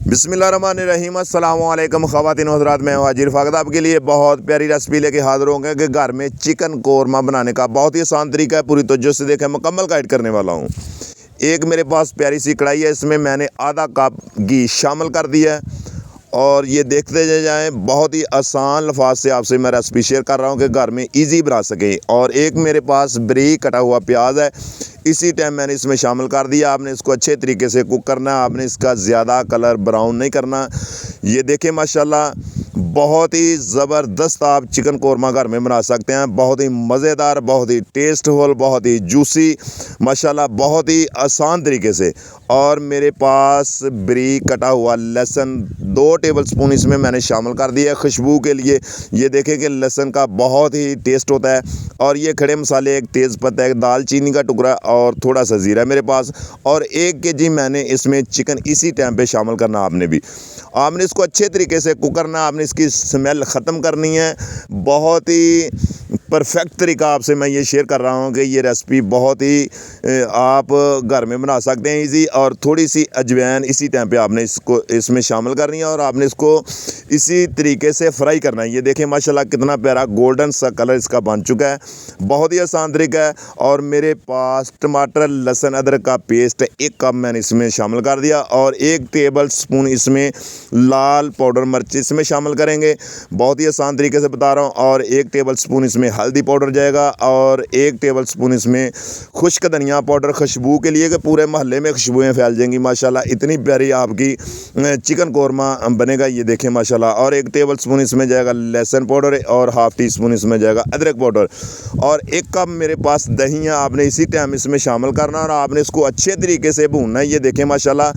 बिस्मिल्लाहिर्रहमानिर्रहीम अस्सलाम वालेकुम ख़वातीन हज़रात, मैं हाजिर फ़ाक़त आपके लिए बहुत प्यारी रेसिपी लेके हाज़िर होंगे कि घर में चिकन कोरमा बनाने का बहुत ही आसान तरीका है। पूरी तवज्जो से देखें, मुकम्मल गाइड करने वाला हूँ। एक मेरे पास प्यारी सी कढ़ाई है, इसमें मैंने आधा कप घी शामिल कर दिया है और ये देखते जाएँ, बहुत ही आसान लफाज से आपसे मैं रेसिपी शेयर कर रहा हूँ कि घर में ईज़ी बना सकें। और एक मेरे पास बारीक कटा हुआ प्याज है, इसी टाइम मैंने इसमें शामिल कर दिया। आपने इसको अच्छे तरीके से कुक करना है, आपने इसका ज़्यादा कलर ब्राउन नहीं करना। ये देखें माशाल्लाह, बहुत ही ज़बरदस्त आप चिकन कोरमा घर में बना सकते हैं। बहुत ही मज़ेदार, बहुत ही टेस्टफुल, बहुत ही जूसी माशाल्लाह, बहुत ही आसान तरीके से। और मेरे पास बारीक कटा हुआ लहसुन 2 टेबलस्पून इसमें मैंने शामिल कर दिया खुशबू के लिए। ये देखें कि लहसुन का बहुत ही टेस्ट होता है। और ये खड़े मसाले, एक तेज़पत्ता, एक दालचीनी का टुकड़ा और थोड़ा सा ज़ीरा मेरे पास। और 1 केजी मैंने इसमें चिकन इसी टाइम पे शामिल करना। आपने इसको अच्छे तरीके से कुक करना, आपने इसकी स्मेल ख़त्म करनी है। बहुत ही परफेक्ट तरीका आपसे मैं ये शेयर कर रहा हूँ कि ये रेसिपी बहुत ही आप घर में बना सकते हैं ईज़ी। और थोड़ी सी अजवाइन इसी टाइम पे आपने इसको इसमें शामिल करनी है और आपने इसको इसी तरीके से फ्राई करना है। ये देखें माशाल्लाह, कितना प्यारा गोल्डन सा कलर इसका बन चुका है। बहुत ही आसान तरीका है। और मेरे पास टमाटर, लहसुन, अदरक का पेस्ट 1 कप मैंने इसमें शामिल कर दिया और 1 टेबल स्पून इसमें लाल पाउडर मिर्च इसमें शामिल करेंगे। बहुत ही आसान तरीके से बता रहा हूँ। और 1 टेबल स्पून इसमें हल्दी पाउडर जाएगा और 1 टेबल स्पून इसमें खुश्क धनिया पाउडर खुशबू के लिए, कि पूरे महल्ले में खुशबुएं फैल जाएंगी माशाल्लाह। इतनी प्यारी आपकी चिकन कोरमा बनेगा। ये देखें माशाल्लाह। और 1 टेबल स्पून इसमें जाएगा लहसुन पाउडर और हाफ़ टी स्पून इसमें जाएगा अदरक पाउडर। और 1 कप मेरे पास दही है, आपने इसी टाइम इसमें शामिल करना और आपने इसको अच्छे तरीके से भूनना है। ये देखें माशाल्लाह,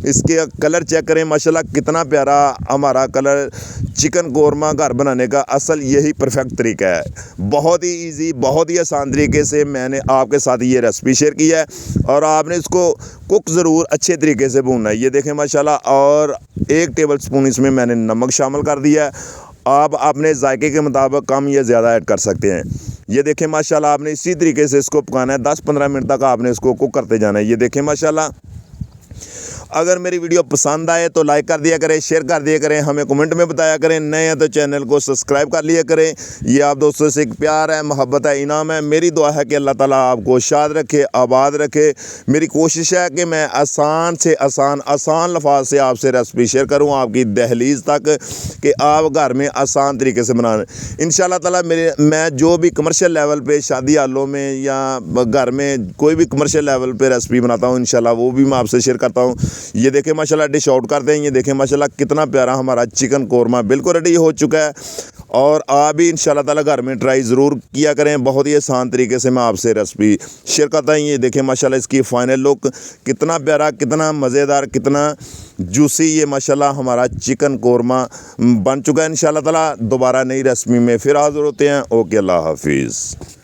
इसके कलर चेक करें माशाल्लाह, कितना प्यारा हमारा कलर। चिकन कोरमा घर बनाने का असल यही परफेक्ट तरीका है। बहुत ही इजी, बहुत ही आसान तरीके से मैंने आपके साथ ये रेसिपी शेयर की है। और आपने इसको कुक ज़रूर अच्छे तरीके से भूनना है। ये देखें माशाल्लाह। और 1 टेबल स्पून इसमें मैंने नमक शामिल कर दिया है। आप अपने जायके के मुताबिक कम या ज़्यादा ऐड कर सकते हैं। ये देखें माशाल्लाह, आपने इसी तरीके से इसको पकाना है। 10-15 मिनट तक आपने इसको कुक करते जाना है। ये देखें माशाल्लाह। अगर मेरी वीडियो पसंद आए तो लाइक कर दिया करें, शेयर कर दिया करें, हमें कमेंट में बताया करें। नए हैं तो चैनल को सब्सक्राइब कर लिया करें। ये आप दोस्तों से एक प्यार है, मोहब्बत है, इनाम है। मेरी दुआ है कि अल्लाह ताला आपको शाद रखे, आबाद रखे। मेरी कोशिश है कि मैं आसान से आसान लफाज से आपसे रेसिपी शेयर करूँ आपकी दहलीज़ तक, कि आप घर में आसान तरीके से बनाएं। इंशाल्लाह ताला मैं जो भी कमर्शियल लेवल पे, शादी हालों में या घर में कोई भी कमर्शियल लेवल पे रेसिपी बनाता हूँ, इंशाल्लाह वो भी मैं आपसे शेयर करता हूँ। ये देखें माशाल्लाह, डिश आउट करते हैं। ये देखें माशाल्लाह, कितना प्यारा हमारा चिकन कोरमा बिल्कुल रेडी हो चुका है। और आप भी इंशाल्लाह ताला घर में ट्राई ज़रूर किया करें। बहुत ही आसान तरीके से मैं आपसे रेसिपी शेयर करता हूँ। ये देखें माशाल्लाह, इसकी फ़ाइनल लुक कितना प्यारा, कितना मज़ेदार, कितना जूसी ये माशाल्लाह हमारा चिकन कोरमा बन चुका है। इंशाल्लाह ताला दोबारा नई रेसिपी में फिर हाज़िर होते हैं। ओके, अल्लाह हाफिज़।